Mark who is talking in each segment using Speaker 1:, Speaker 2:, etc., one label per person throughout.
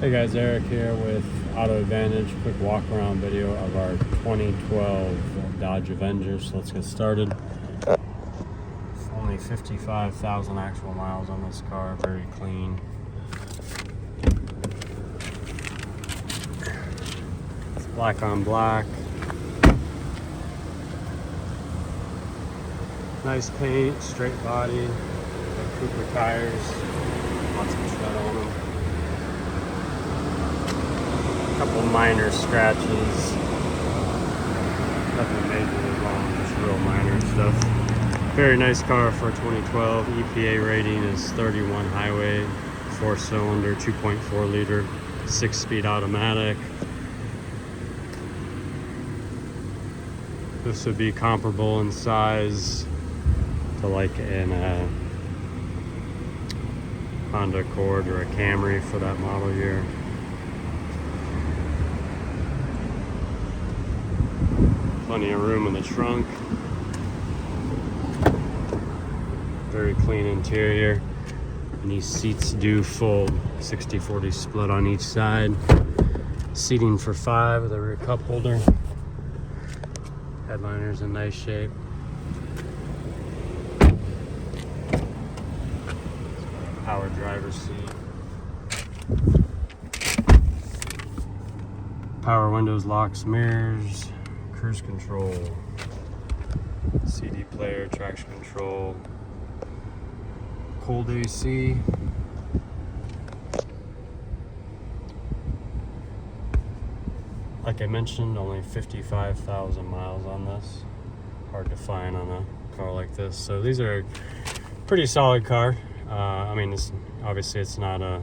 Speaker 1: Hey guys, Eric here with Auto Advantage. Quick walk around video of our 2012 Dodge Avenger. So let's get started. Only 55,000 actual miles on this car, very clean. It's black on black. Nice paint, straight body, Cooper tires, lots of tread on them. Couple minor scratches, nothing majorly wrong, just real minor stuff. Very nice car for 2012. EPA rating is 31 highway, 4-cylinder, 2.4 liter, 6-speed automatic. This would be comparable in size to like an Honda Accord or a Camry for that model year. Plenty of room in the trunk. Very clean interior. And these seats do fold, 60-40 split on each side. Seating for 5 with a rear cup holder. Headliner's in nice shape. Power driver's seat. Power windows, locks, mirrors. Cruise control, CD player, traction control, cold AC, like I mentioned, only 55,000 miles on this. Hard to find on a car like this. So these are a pretty solid car. I mean, obviously it's not a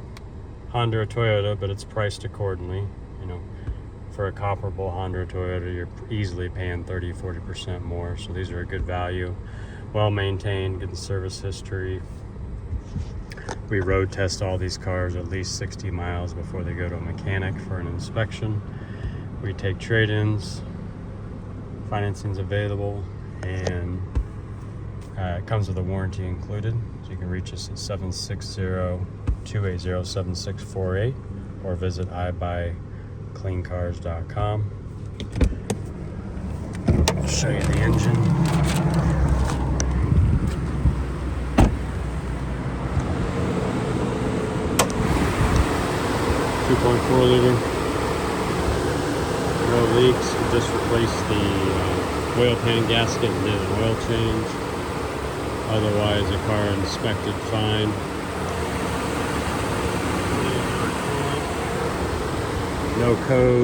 Speaker 1: Honda or Toyota, but it's priced accordingly. You know, for a comparable Honda or Toyota, you're easily paying 30-40% more. So these are a good value, well maintained, good service history. We road test all these cars at least 60 miles before they go to a mechanic for an inspection. We take trade-ins, financing's available, and it comes with a warranty included. So you can reach us at 760-280-7648 or visit iBuyCleanCars.com. I'll show you the engine. .4 liter. No leaks. We just replaced the oil pan gasket and did an oil change. Otherwise, the car inspected fine. No code.